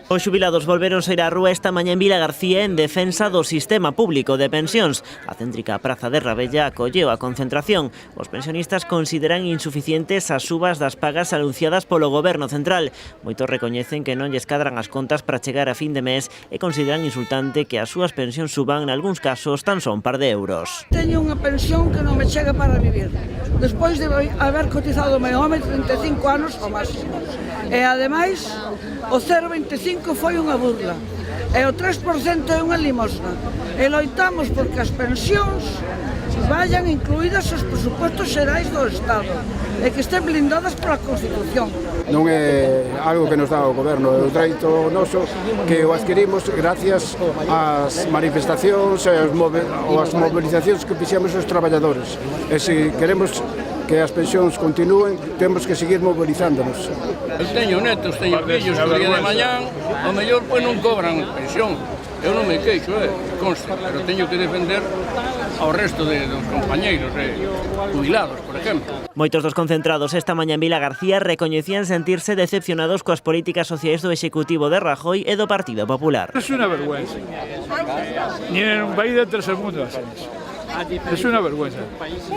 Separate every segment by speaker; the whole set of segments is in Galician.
Speaker 1: Os xubilados volveron saír á rúa esta mañá en Vilagarcía en defensa do sistema público de pensións. A céntrica praza de Rabella acolleu a concentración. Os pensionistas consideran insuficientes as subas das pagas anunciadas polo Goberno central. Moitos recoñecen que non lles cadran as contas para chegar a fin de mes e consideran insultante que as súas pensións suban, nalgúns casos, tan só un par de euros.
Speaker 2: Teño unha pensión que non me chega para vivir, despois de haber cotizado meu home 35 anos ao máximo. E, ademais, o 0,25 foi unha burla, e o 3% é unha limosna. E loitamos porque as pensións vayan incluídas os presupostos xerais do Estado e que estén blindadas pola Constitución.
Speaker 3: Non é algo que nos dá o Goberno, é o dereito noso que o adquirimos gracias ás manifestacións ou as mobilizacións que fixemos os traballadores. E se queremos que as pensións continúen, temos que seguir mobilizándonos.
Speaker 4: Eu teño netos, teño fillos, que o día de mañán, ao mellor, pois non cobran pensión. Eu non me queixo, consta, pero teño que defender ao resto dos compañeiros jubilados, por exemplo.
Speaker 1: Moitos dos concentrados esta mañá en Vilagarcía recoñecían sentirse decepcionados coas políticas sociais do Executivo de Rajoy e do Partido Popular.
Speaker 5: Es una vergüenza. Ni en un país del tercer mundo hacen eso. Es una vergüenza.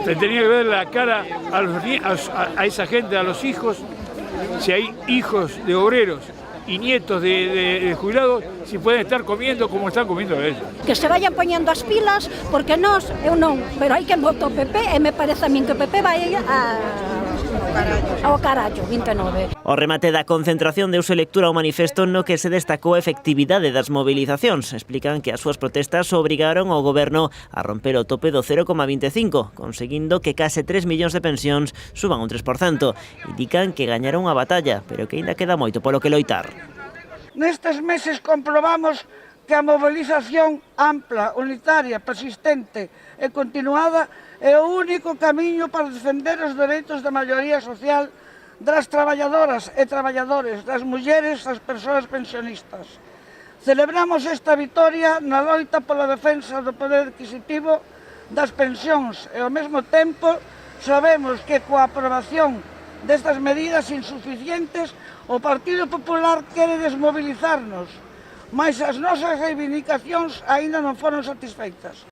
Speaker 5: Se tenía que ver la cara a esa gente, a los hijos, si hay hijos de obreros y nietos de jubilados, si pueden estar comiendo como están comiendo ellos.
Speaker 6: Que se vayan poniendo as pilas, porque eu non, pero hai que votar o PP, e me parece a min que o PP vai ao carallo, 29.
Speaker 1: O remate da concentración deuse lectura ao manifesto no que se destacou a efectividade das mobilizacións. Explican que as súas protestas obrigaron ao Goberno a romper o tope do 0,25, conseguindo que case 3 millóns de pensións suban un 3%. Indican que gañaron a batalla, pero que aínda queda moito polo que loitar.
Speaker 2: Nestes meses comprobamos que a mobilización ampla, unitaria, persistente e continuada é o único camiño para defender os dereitos da maioría social das traballadoras e traballadores, das mulleres, das persoas pensionistas. Celebramos esta vitoria na loita pola defensa do poder adquisitivo das pensións e, ao mesmo tempo, sabemos que coa aprobación destas medidas insuficientes o Partido Popular quere desmobilizarnos, mas as nosas reivindicacións aínda non foron satisfeitas.